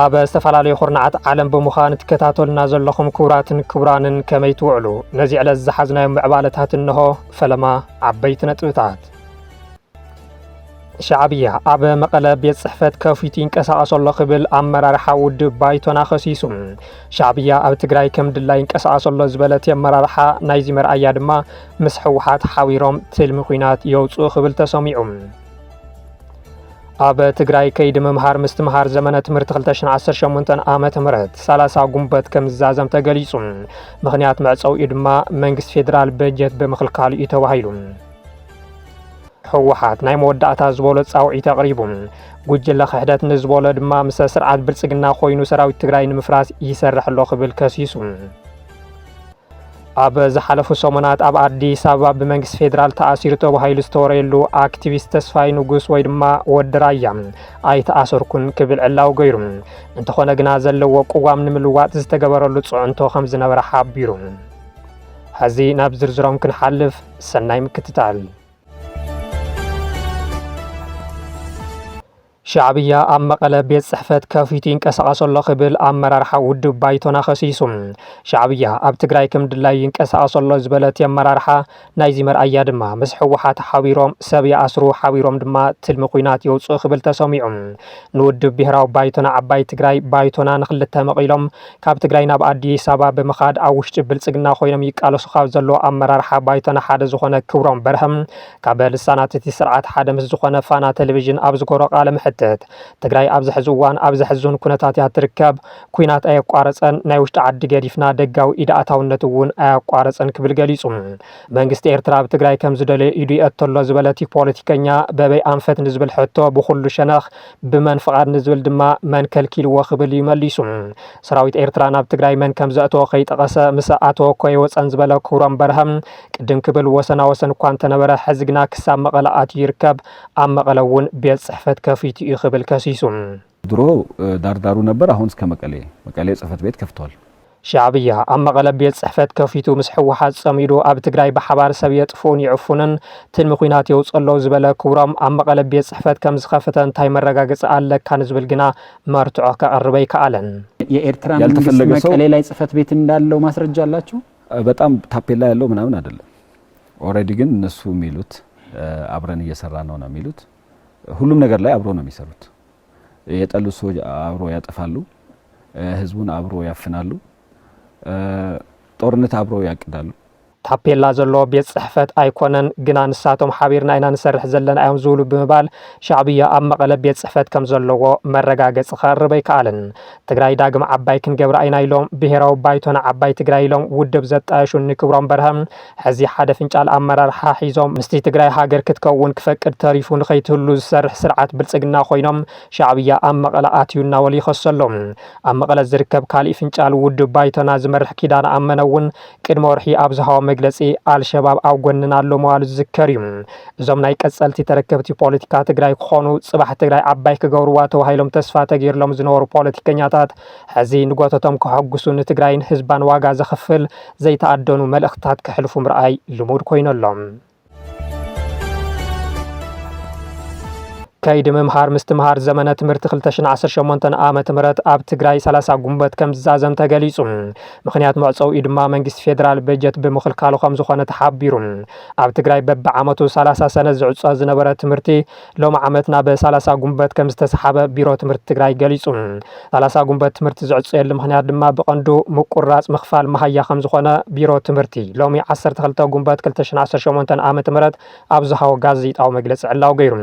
ኣብ ዝተፈላለዩ ኩርናዓት ዓለም ብምዃን ትከታተሉና ዘለኹም ክቡራትን ክቡራንን ከመይ ትውዕሉ ነዚ ዕለት ዝሓዝናዮም ምዕባለታት እንሆ ፈለማ ዓበይቲ ነጥብታት ሻዕብያ ኣብ መቐለ ቤት ጽሕፈት ከፊቱ ይንቀሳቐስ ኣሎ ክብል ኣመራርሓ ውድብ ባይቶና ኸሲሱ ሻዕብያ ኣብ ትግራይ ከም ድላይ ይንቀሳቐስ ኣሎ ዝበለት ኣመራርሓ ናይዚ መርኣያ ድማ ምስ ሕወሓት ሓቢሮም ትልሚ ኩናት የውፅኡ ክብል ተሰሚዑ ኣብ ትግራይ ከይዲ ምምሃር ምስትምሃር ዘመነ ትምህርቲ 2018 ዓመተ ምህረት 30 ጉንበት ከም ዝዛዘም ተገሊጹ ምኽንያት መዕፀውኡ ድማ መንግስቲ ፌደራል በጀት ብምኽልካሉ እዩ ተባሂሉ ሕወሓት ናይ መወዳእታ ዝበሎ ጻውዒት ኣቕሪቡ ጉጅለ ክሕደት ንዝበሎ ድማ ምስ ስርዓት ብልጽግና ኮይኑ ሰራዊት ትግራይ ንምፍራስ ይሰርሕ ኣሎ ክብል ከሲሱ ኣብ ዝሓለፉ ሰሞናት ኣብ አዲስ አበባ ብመንግስቲ ፌደራል ተኣሲሩ ተባሂሉ ዝተወረየሉ አክቲቪስት ተስፋይ ንጉስ ወይ ድማ ወዲ ራያ ኣይተኣሰርኩን ክብል ዕላው ገይሩ እንተኾነ ግና ዘለዎ ቅዋም ንምልዋጥ ዝተገበረሉ ጽዕንቶ ከም ዝነበረ ሓቢሩ ሕዚ ናብ ዝርዝሮም ክንሓልፍ ሰናይ ምክትታል ሻዕብያ ኣብ መቐለ ቤት ጽሕፈት ከፊቱ ይንቀሳቐስ ኣሎ ክብል ኣመራርሓ ውድብ ባይቶና ኸሲሱ ሻዕብያ ኣብ ትግራይ ከም ድላይ ይንቀሳቐስ ኣሎ ዝበለት ኣመራርሓ ናይዚ መርኣያ ድማ ምስ ሕወሓት ሓቢሮም ሰብ ይኣስሩ ሓቢሮም ድማ ትልሚ ኩናት የውፅኡ ክብል ተሰሚዑ ንውድብ ብሄራዊ ባይቶና ዓባይ ትግራይ ባይቶና ንኽልተ መቒሎም ካብ ትግራይ ናብ አዲስ አበባ ብምኻድ ኣብ ውሽጢ ብልጽግና ኮይኖም ይቃለሱ ካብ ዘለዎ ኣመራርሓ ባይቶና ሓደ ዝኾነ ክብሮም በርሀም ካብ ልሳናት እቲ ስርዓት ሓደ ምስ ዝኾነ ፋና ቴሌቪዥን ኣብ ዝገበሮ ቃለ ምሕትት ትግራይ ኣብ ዝሕዚ እዋን ኣብ ዝሕዝን ኩነታት እያ ትርከብ ኩናት ኣየቋረፀን ናይ ውሽጢ ዓዲ ገዲፍና ደጋዊ ኢዳእታውነት እውን ኣየቋረፀን ክብል ገሊጹ መንግስቲ ኤርትራ ኣብ ትግራይ ከም ዝደለየ ኢዱ የእተሎ ዝበለት ፖለቲከኛ በበይ ኣንፈት ንዝብል ሕቶ ብኩሉ ሸነኽ ብመን ፍቓድ ንዝብል ድማ መን ከልኪልዎ ክብል ይመሊሱ ሰራዊት ኤርትራ ናብ ትግራይ መን ከም ዘእተወ ከይጠቐሰ ምስ ኣተወ እኮ የወፀን ዝበለ ክብሮም በርሀም ቅድም ክብል ወሰና ወሰን እኳ እንተነበረ ሕዚ ግና ክሳብ መቐለ ኣትዩ ይርከብ ኣብ መቐለ እውን ቤት ጽሕፈት ከፊቱ ይኽብል ከሲሱ ድሮ ዳርዳሩ ነበር አሁን እስከ መቀሌ ጽሕፈት ቤት ከፍቷል ሻዕብያ ኣብ መቐለ ቤት ጽሕፈት ከፊቱ ምስ ሕወሓት ጸሚዱ ኣብ ትግራይ ብሓባር ሰብ የጥፉን ይዕፉንን ትልሚ ኩናት የውፅሎ ዝበለ ክብሮም ኣብ መቐለ ቤት ጽሕፈት ከም ዝኸፍተ እንታይ መረጋገፂ ኣለካ ንዝብል ግና መርትዖ ከቐርበ ይከኣለን የኤርትራ መንግስት መቀሌ ላይ ጽሕፈት ቤት እንዳለው ማስረጃ አላችሁ በጣም ታፔላ ያለው ምናምን አይደለም ኦሬዲ ግን እነሱ የሚሉት አብረን እየሰራ ነው የሚሉት ሁሉም ነገር ላይ አብሮ ነው የሚሰሩት የጠሉ ሰዎች አብሮ ያጠፋሉ ህዝቡን አብሮ ያፍናሉ ጦርነት አብሮ ያቅዳሉ ታፔላ ዘሎ ቤት ጽሕፈት ኣይኮነን ግና ንሳቶም ሓቢርና ኢና ንሰርሕ ዘለና እዮም ዝብሉ ብምባል ሻዕብያ ኣብ መቐለ ቤት ጽሕፈት ከም ዘለዎ መረጋገፂ ከቕርበ ይከኣለን ትግራይ ዳግም ዓባይ ክንገብራ ኢና ኢሎም ብሄራዊ ባይቶና ዓባይ ትግራይ ኢሎም ውድብ ዘጣየሹ ንክብሮም በርሀም ሕዚ ሓደ ፍንጫል ኣመራርሓ ሒዞም ምስቲ ትግራይ ሃገር ክትከውን ክፈቅድ ተሪፉ ንኸይትህሉ ዝሰርሕ ስርዓት ብልጽግና ኮይኖም ሻዕብያ ኣብ መቐለ ኣትዩ እናበሉ ይኸሰሎም ኣብ መቐለ ዝርከብ ካሊእ ፍንጫል ውድብ ባይቶና ዝመርሕ ኪዳን ኣመነ እውን ቅድመ ወርሒ ኣብ ዝሃቦ መግለጺ አልሸባብ ኣብ ጎንና ኣሎ መዋሉ ዝዝከር እዩ እዞም ናይ ቀጸልቲ ተረከብቲ ፖለቲካ ትግራይ ክኾኑ ጽባሕ ትግራይ ዓባይ ክገብርዋ ተባሂሎም ተስፋ ተገይርሎም ዝነበሩ ፖለቲከኛታት ሕዚ ንጎተቶም ክሐጉሱ ንትግራይን ህዝባን ዋጋ ዘኽፍል ዘይተኣደኑ መልእኽትታት ክሕልፉ ምርኣይ ልሙድ ኮይነሎም ከይዲ ምምሃር ምስትምሃር ዘመነ ትምህርቲ 2018 ዓመተ ምህረት ኣብ ትግራይ 30 ጉንበት ከም ዝዛዘም ተገሊጹ ምኽንያት መዕፀውኡ ድማ መንግስቲ ፌደራል በጀት ብምኽልካሉ ከም ዝኾነ ተሓቢሩ ኣብ ትግራይ በብዓመቱ 30 ሰነ ዝዕፀ ዝነበረ ትምህርቲ ሎሚ ዓመት ናብ 30 ጉንበት ከም ዝተሰሓበ ቢሮ ትምህርቲ ትግራይ ገሊጹ 30 ጉንበት ትምህርቲ ዝዕፀየሉ ምኽንያት ድማ ብቐንዱ ምቁራጽ ምኽፋል መሃያ ከም ዝኾነ ቢሮ ትምህርቲ ሎሚ 12 ጉንበት 2018 ዓመተ ምህረት ኣብ ዝሃቦ ጋዜጣዊ መግለጺ ዕላው ገይሩ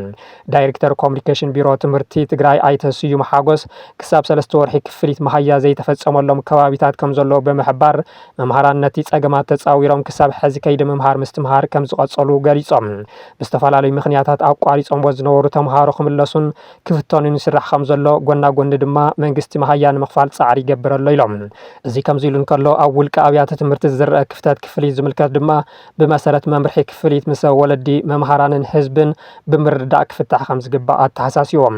ዳይሬክተር ኮሙኒኬሽን ቢሮ ትምህርቲ ትግራይ ኣይተስዩ መሓጎስ ክሳብ 3 ወርሒ ክፍሊት መሃያ ዘይተፈጸመሎም ከባቢታት ከም ዘሎ በመሕባር መምሃራነት ጸገማት ተጻዊሮም ክሳብ ሕዚ ከይዲ ምምሃር ምስትምሃር ከም ዝቐጸሉ ገሊጾም ብዝተፈላለዩ ምኽንያታት ኣቋሪጾም ዝነበሩ ተምሃሮ ክምለሱን ክፍተኑን ይስራሕ ከም ዘሎ ጎና ጎኒ ድማ መንግስቲ መሃያ ንምኽፋል ጻዕሪ ይገብረሎ ኢሎም እዚ ከምዚ ኢሉ እንከሎ ኣብ ውልቀ ኣብያተ ትምህርቲ ዝረአ ክፍተት ክፍሊት ዝምልከት ድማ ብመሰረት መምርሒ ክፍሊት ምስ ወለዲ መምሃራንን ህዝብን ብምርዳእ ክፍታሕ ከም ዝግበር ግባእ ኣተሓሳሲቦም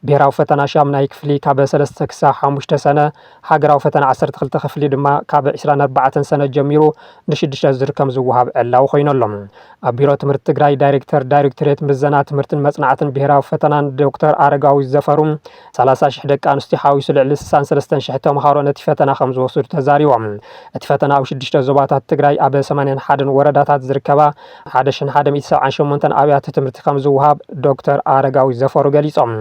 ብሄራዊ ፈተና ሻምናይ ክፍሊ ካብ 3 ክሳብ 5 ሰነ ሃገራዊ ፈተና 12 ክፍሊ ድማ ካብ 24 ሰነ ጀሚሩ ን6 ዙር ከም ዝወሃብ ዕላው ኮይኖሎም ኣብ ቢሮ ትምህርቲ ትግራይ ዳይሬክተሬት ምዘና ትምህርትን መጽናዕትን ብሄራዊ ፈተናን ዶክተር አረጋዊ ዘፈሩ 30,000 ደቂ ኣንስትዮ ሓዊሱ ልዕሊ 63,000 ተምሃሮ ነቲ ፈተና ከም ዝወስዱ ተዛሪቦም እቲ ፈተና ኣብ 6 ዞባታት ትግራይ ኣብ 81 ወረዳታት ዝርከባ 1178 ኣብያተ ትምህርቲ ከም ዝወሃብ ዶክተር አረጋዊ ዘፈሩ ገሊጾም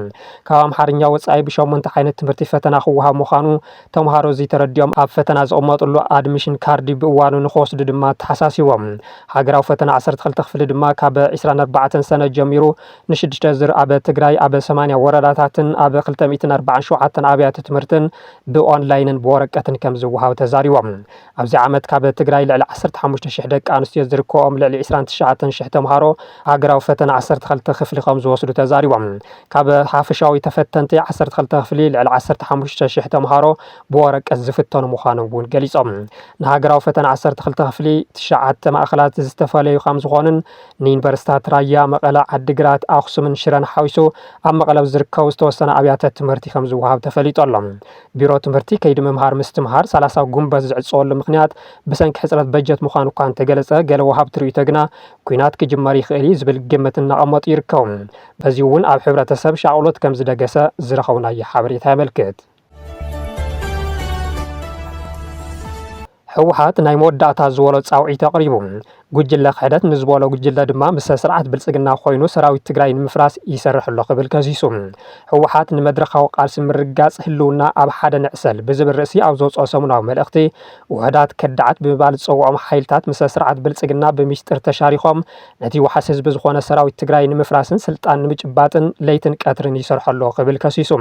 ካብ ኣምሓርኛ ወጻኢ ብ8 ዓይነት ትምህርቲ ፈተና ክወሃብ ምዃኑ ተምሃሮ ዝተረድዮም ኣብ ፈተና ዝቕመጥሉ ኣድሚሽን ካርዲ ብእዋኑ ንኽወስዱ ድማ ተሓሳሲቦም ሃገራዊ ፈተና 12 ክፍሊ ድማ ካብ 24 ሰነ ጀሚሩ ን6 ዙር ኣብ ትግራይ ኣብ 80 ወረዳታትን ኣብ 247 ኣብያተ ትምህርትን ብኦንላይንን ብወረቀትን ከም ዝወሃብ ተዛሪቦም ኣብዚ ዓመት ካብ ትግራይ ልዕሊ 15,000 ደቂ ኣንስትዮ ዝርከቦም ልዕሊ 29,000 ተምሃሮ ሃገራዊ ፈተና 12 ክፍሊ ከም ዝወስዱ ተዛሪቦም ካብ ሓፈሻዊ ተፈተንቲ 12 ክፍሊ ልዕሊ 15,000 ተምሃሮ ብወረቀት ዝፍተኑ ምዃኖም እውን ገሊጾም ንሃገራዊ ፈተና 12 ክፍሊ 9 ማእኸላት ዝተፈለዩ ከም ዝኾኑን ንዩኒቨርሲታት ራያ መቐለ ዓዲግራት ኣኽሱምን ሽረን ሓዊሱ ኣብ መቐለ ዝርከቡ ዝተወሰነ ኣብያተ ትምህርቲ ከም ዝወሃብ ተፈሊጦሎም ቢሮ ትምህርቲ ከይዲ ምምሃር ምስትምሃር 30 ጉንበት ዝዕፀወሉ ምክንያት ብሰንኪ ሕፅረት በጀት ምዃኑ እኳ እንተገለጸ ገለ ወሃብቲ ርእይቶ ግና ኩናት ክጅመር ይኽእል ዝብል ግምት እናቐመጡ ይርከቡ በዚ እውን ኣብ ሕብረተሰብ ሻቅሎት ከም ዝደገሰ ዝረኸብናዮ ሓበሬታ ያመልክት ሕወሓት ናይ መወዳእታ ዝበሎ ጻውዒት ኣቕሪቡ ጉጅለ ክሕደት ንዝበሎ ጉጅለ ድማ ምስ ስርዓት ብልጽግና ኮይኑ ሰራዊት ትግራይ ንምፍራስ ይሰርሕ ኣሎ ክብል ከሲሱ ሕወሓት ንመድረኻዊ ቃልሲ ምርጋጽ ህልውና ኣብ ሓደ ንዕሰል ብዝብል ርእሲ ኣብ ዘውፅኦ ሰሙናዊ መልእኽቲ ውሕዳት ከዳዓት ብምባል ዝፀውዖም ሓይልታት ምስ ስርዓት ብልጽግና ብምስጢር ተሻሪኾም ነቲ ወሓስ ህዝቢ ዝኾነ ሰራዊት ትግራይ ንምፍራስን ስልጣን ንምጭባጥን ለይትን ቀትርን ይሰርሑ ኣሎ ክብል ከሲሱ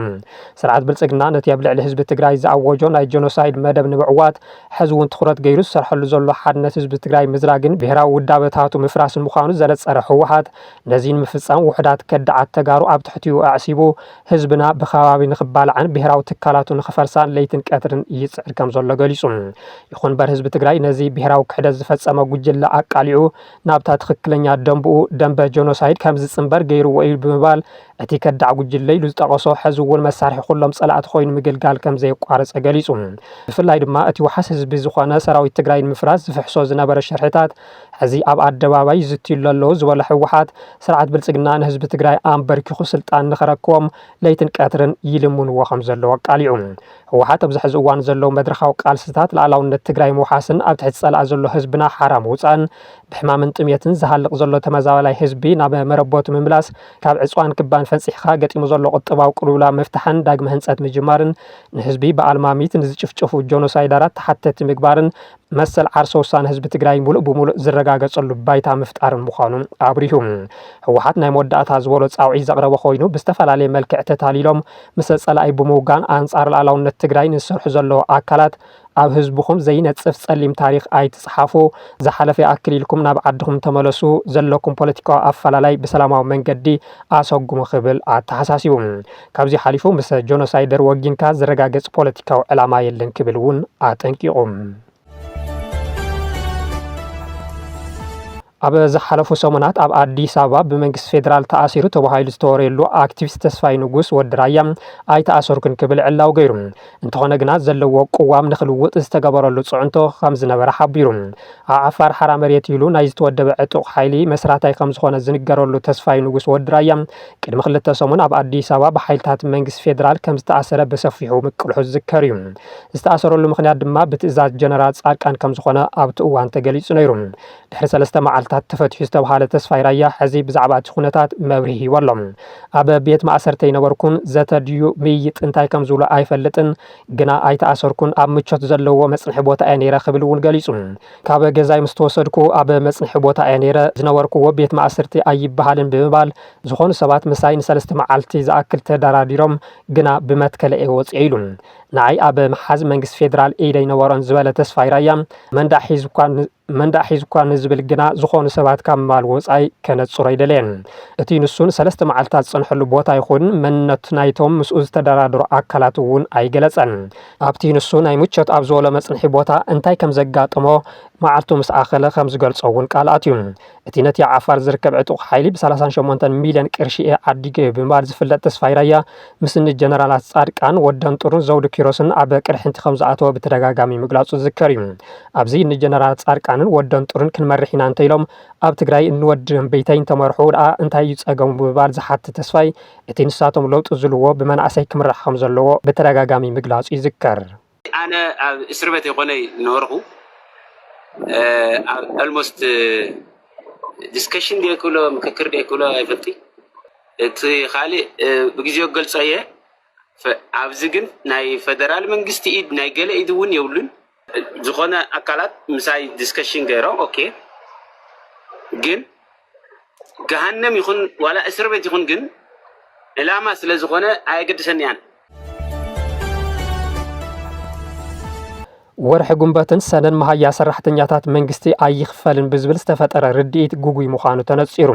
ስርዓት ብልጽግና ነቲ ኣብ ልዕሊ ህዝቢ ትግራይ ዝኣወጆ ናይ ጀኖሳይድ መደብ ንምዕዋት ሕዚ እውን ትኩረት ገይሩ ዝሰርሐሉ ዘሎ ሓድነት ህዝቢ ትግራይ ምዝራግን ብሄራዊ ውዳበታቱ ምፍራስን ምዃኑ ዘለጸረ ሕወሓት ነዚ ንምፍጻም ውሕዳት ከዳዓት ተጋሩ ኣብ ትሕቲኡ ኣዕሲቡ ህዝብና ብኸባቢ ንኽባልዓን ብሄራዊ ትካላቱ ንኽፈርሳን ለይትን ቀትርን ይጽዕር ከም ዘሎ ገሊጹ ይኹን በር ህዝቢ ትግራይ ነዚ ብሄራዊ ክሕደት ዝፈጸመ ጉጅለ ኣቃሊዑ ናብታ ትክክለኛ ደንብኡ ደንበ ጀኖሳይድ ከም ዝጽንበር ገይርዎ እዩ ብምባል እቲ ከዳዕ ጉጅለ ኢሉ ዝጠቐሶ ሕዚ እውን መሳርሒ ኩሎም ጸላእቲ ኮይኑ ምግልጋል ከም ዘይቋረጸ ገሊጹ ብፍላይ ድማ እቲ ወሓስ ህዝቢ ዝኾነ ሰራዊት ትግራይ ንምፍራስ ዝፍሕሶ ዝነበረ ሸርሕታት ሕዚ ኣብ ኣደባባይ ዝትይሉ ኣለዉ ዝበለ ሕወሓት ስርዓት ብልጽግና ንህዝቢ ትግራይ ኣንበርኪኹ ስልጣን ንኸረክቦም ለይትን ቀትርን ይልምንዎ ከም ዘለዎ ኣቃሊዑ ሕወሓት ኣብዚ ሕዚ እዋን ዘለዉ መድረኻዊ ቃልስታት ላዕላውነት ትግራይ ምውሓስን ኣብ ትሕቲ ጸላእ ዘሎ ህዝብና ሓራ ምውፃን ብሕማምን ጥምየትን ዝሃልቕ ዘሎ ተመዛበላይ ህዝቢ ናብ መረቦቱ ምምላስ ካብ ዕፅዋን ክባን ፈንፂሕካ ገጢሙ ዘሎ ቁጥባዊ ቅልውላ ምፍታሕን ዳግመ ህንፀት ምጅማርን ንህዝቢ ብኣልማሚት ንዝጭፍጭፉ ጀኖሳይዳራት ተሓተቲ ምግባርን መሰል ዓርሶ ውሳነ ህዝቢ ትግራይ ሙሉእ ብሙሉእ ዝረጋገጸሉ ባይታ ምፍጣርን ምዃኑ ኣብሪሁ ሕወሓት ናይ መወዳእታ ዝበሎ ጻውዒት ዘቕረበ ኮይኑ ብዝተፈላለየ መልክዕ ተታሊሎም ምስ ጸላኢ ብምውጋን ኣንጻር ላዕላውነት ትግራይ ንሰርሑ ዘለዎ ኣካላት ኣብ ህዝብኹም ዘይነጽፍ ጸሊም ታሪኽ ኣይትጽሓፉ ዝሓለፈ ኣክሊልኩም ናብ ዓድኹም ተመለሱ ዘለኩም ፖለቲካዊ ኣፈላላይ ብሰላማዊ መንገዲ ኣሰጉሙ ክብል ኣተሓሳሲቡ ካብዚ ሓሊፉ ምስ ጀኖሳይደር ወጊንካ ዝረጋገጽ ፖለቲካዊ ዕላማ የለን ክብል እውን ኣጠንቂቑ ኣብ ዝሓለፉ ሰሙናት ኣብ ኣዲስ ኣበባ ብመንግስቲ ፌደራል ተኣሲሩ ተባሂሉ ዝተወረየሉ ኣክቲቪስት ተስፋይ ንጉስ ወዲ ራያ ኣይተኣሰርኩን ክብል ዕላው ገይሩ እንተኾነ ግና ዘለዎ ቅዋም ንኽልውጥ ዝተገበረሉ ጽዕንቶ ከም ዝነበረ ሓቢሩ ኣብ ዓፋር ሓራ መሬት ኢሉ ናይ ዝተወደበ ዕጡቕ ሓይሊ መስራታይ ከም ዝኾነ ዝንገረሉ ተስፋይ ንጉስ ወዲ ራያ ቅድሚ 2 ሰሙን ኣብ ኣዲስ ኣበባ ብሓይልታት መንግስቲ ፌደራል ከም ዝተኣሰረ በሰፊሑ ምቅልሑ ዝዝከር እዩ ዝተኣሰረሉ ምክንያት ድማ ብትእዛዝ ጀነራል ጻድቃን ከም ዝኾነ ኣብቲ እዋን ተገሊጹ ነይሩ ድሕሪ 3 መዓልታት ተፈትሑ ዝተባሃለ ተስፋይ ራያ ሕዚ ብዛዕባ እቲ ኩነታት መብርሂ ሂቦሎም ኣብ ቤት ማእሰርቲ ነበርኩን ዘተድዩ ምይይጥ እንታይ ከም ዝብሎ ኣይፈልጥን ግና ኣይተኣሰርኩን ኣብ ምቾት ዘለዎ መጽንሒ ቦታ እየ ነይረ ክብል እውን ገሊጹ ካብ ገዛይ ምስ ተወሰድኩ ኣብ መጽንሒ ቦታ እየ ነይረ ዝነበርኩዎ ቤት ማእሰርቲ ኣይበሃልን ብምባል ዝኾኑ ሰባት ምሳይ ን3 መዓልቲ ዝኣክል ተደራዲሮም ግና ብመትከለ እየ ወፂአ ኢሉ ንዓይ ኣብ መሓዝ መንግስቲ ፌደራል ኢደይ ነበሮን ዝበለ ተስፋይ ራያ መንዳሕ ሒዝኳ ንዝብል ግና ዝኾኑ ሰባት ካብ ምባል ወፃይ ከነጽሮ ይደልየን እቲ ንሱን 3 መዓልታት ዝጸንሐሉ ቦታ ይኹን መንነት ናይቶም ምስኡ ዝተደራደሩ ኣካላት እውን ኣይገለጸን ኣብቲ ንሱ ናይ ምቾት ኣብ ዝበሎ መጽንሒ ቦታ እንታይ ከም ዘጋጥሞ معرتو مساخله خمس قلصون قالات يوم اتينت يا عفار زركب عطوق حيلي ب38 مليون قرشي عديق بمبال زفلت تسفاي رايا مسن الجنرالات صادقان ودان طرون زود كيروسن اب قرحنت خمزاتو بتدغاغامي مغلاصو ذكريم ابزي الجنرالات صادقان ودان طرون كنمرحينا انتيلوم اب تግራይ እንወድም በይተይን ተመርሑ እንታይ ይጸገሙ በባል ዝሓት ተስፋይ እቲ ንሳቶም ለውጥ ዝልዎ ብመናእሰይ ክምራሕም ዘለዎ በተደጋጋሚ ምግላጽ ይዝከር አነ እስር ቤት የቆነይ ኖርሁ almost discussion ዲኩሎ ምክክር ዲኩሎ አይፈልቲ እቲ ኻሊ በጊዜው ገልጸየ ኣብዚ ግን ናይ ፌደራል መንግስቲ ኢድ ናይ ገለ ኢድውን የውሉን ዝኾነ አካላት ምሳይ ዲስከሽን ገይሮ ኦኬ ግን ገሃነም ይኹን ዋላ እስር ቤት ይኹን ግን ዕላማ ስለዝኾነ አይገድሰን ያን ወርሕ ጉንበትን ሰነን መሃያ ሰራሕተኛታት መንግስቲ አይኽፈልን ብዝብል ዝተፈጠረ ርድኢት ጉጉይ ምዃኑ ተነጺሩ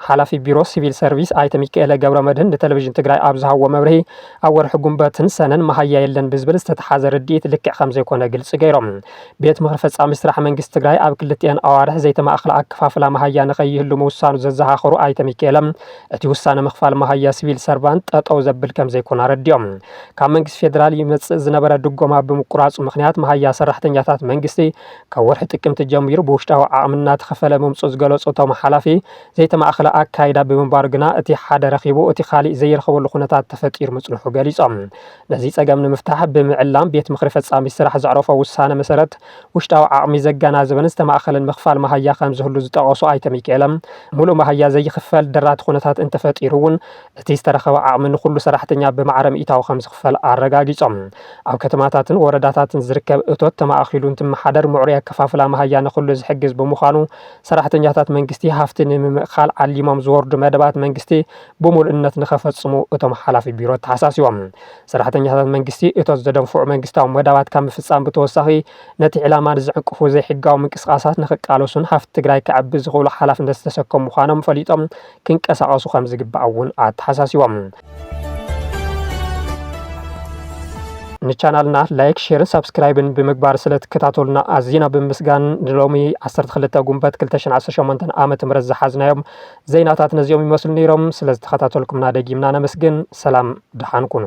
ሓላፊ ቢሮ ሲቪል ሰርቪስ አይተ ሚካኤል ገብረመድህን ለቴሌቪዥን ትግራይ ኣብዝሃዎ መብርሂ ኣብ ወርሕ ጉንበትን ሰነን መሃያ የለን ብዝብል ዝተተሓዘ ርድኢት ልክዕ ከም ዘይኮነ ግልጽ ገይሮም ቤት ምክሪ ፈጻሚ ስራሕ መንግስቲ ትግራይ ኣብ ክልቲአን ኣዋርሕ ዘይተማእኸለ ኣከፋፍላ መሃያ ንኸይህሉ ምውሳኑ ዘዘኻኽሩ አይተ ሚካኤል እቲ ውሳነ ምኽፋል መሃያ ሲቪል ሰርቫንት ጠጠው ዘብል ከም ዘይኮነ ረድዮም ካብ መንግስቲ ፌደራል ይመጽእ ዝነበረ ድጎማ ብምቁራጽ ምኽንያት ያ ሰራሕተኛታት መንግስቲ ከወርሕ ጥቅምት ጀሚሩ በውሽጣዊ ዓቕምና ተኸፈለ መምጽ ዝገለጾቶም ሓላፊ ዘይተማእኸለ ኣካይዳ ብምንባር ግና እቲ ሓደ ረኺቡ እቲ ኻሊእ ዘይረኸበሉ ኩነታት ተፈጢሩ ምጽንሑ ገሊጾም ነዚ ጸገም ንምፍታሕ ብምዕላም ቤት ምክሪ ፈጻሚ ስራሕ ዘዕረፎ ውሳነ መሰረት ውሽጣዊ ዓቕሚ ዘገናዘበን ዝተማእኸለን ምኽፋል መሃያ ከም ዝህሉ ዝጠቐሱ አይተ ሚካኤል ሙሉእ መሃያ ዘይኽፈል ደራት ኩነታት እንተፈጢሩውን እቲ ዝተረኸበ ዓቕሚ ንኹሉ ሰራሕተኛ ብማዕረ ሚእታዊ ከም ዝኽፈል ኣረጋጊጾም ኣብ ከተማታትን ወረዳታትን ዝርከብ እቶት ተማእኺሉን ትመሓደር ምዕሩይ አከፋፍላ መሃያ ንኹሉ ዝሕግዝ ብምዃኑ ሰራሕተኛታት መንግስቲ ሃፍቲ ንምምኻል ዓሊሞም ዝወርዱ መደባት መንግስቲ ብሙሉእነት ንኸፈጽሙ እቶም ሓላፊ ቢሮ ተሓሳሲቦም ሰራሕተኛታት መንግስቲ እቶት ዘደንፍዑ መንግስታዊ መደባት ከም ፍጻም ብተወሳኺ ነቲ ዕላማ ዝዕቅፉ ዘይሕጋዊ ምንቅስቃሳት ንኽቃለሱን ሃፍቲ ትግራይ ክዓቢ ዝኽእሉ ሓላፍነት ዝተሰከሙ ምዃኖም ፈሊጦም ክንቀሳቐሱ ከም ዝግባእ እውን ኣተሓሳሲቦም ንቻናልና ላይክ ሼር ሰብስክራይብን ብምግባር ስለተከታተሉና ኣዝና ብምስጋን ሎሚ 12 ጉንበት 2018 ዓመተ ምህረት ዝሓዝናዮም ዜናታት ነዚኦም ይመስሉ ነይሮም ስለተከታተልኩምና ደጊምና ነመስግን ሰላም ድሓን ኩኑ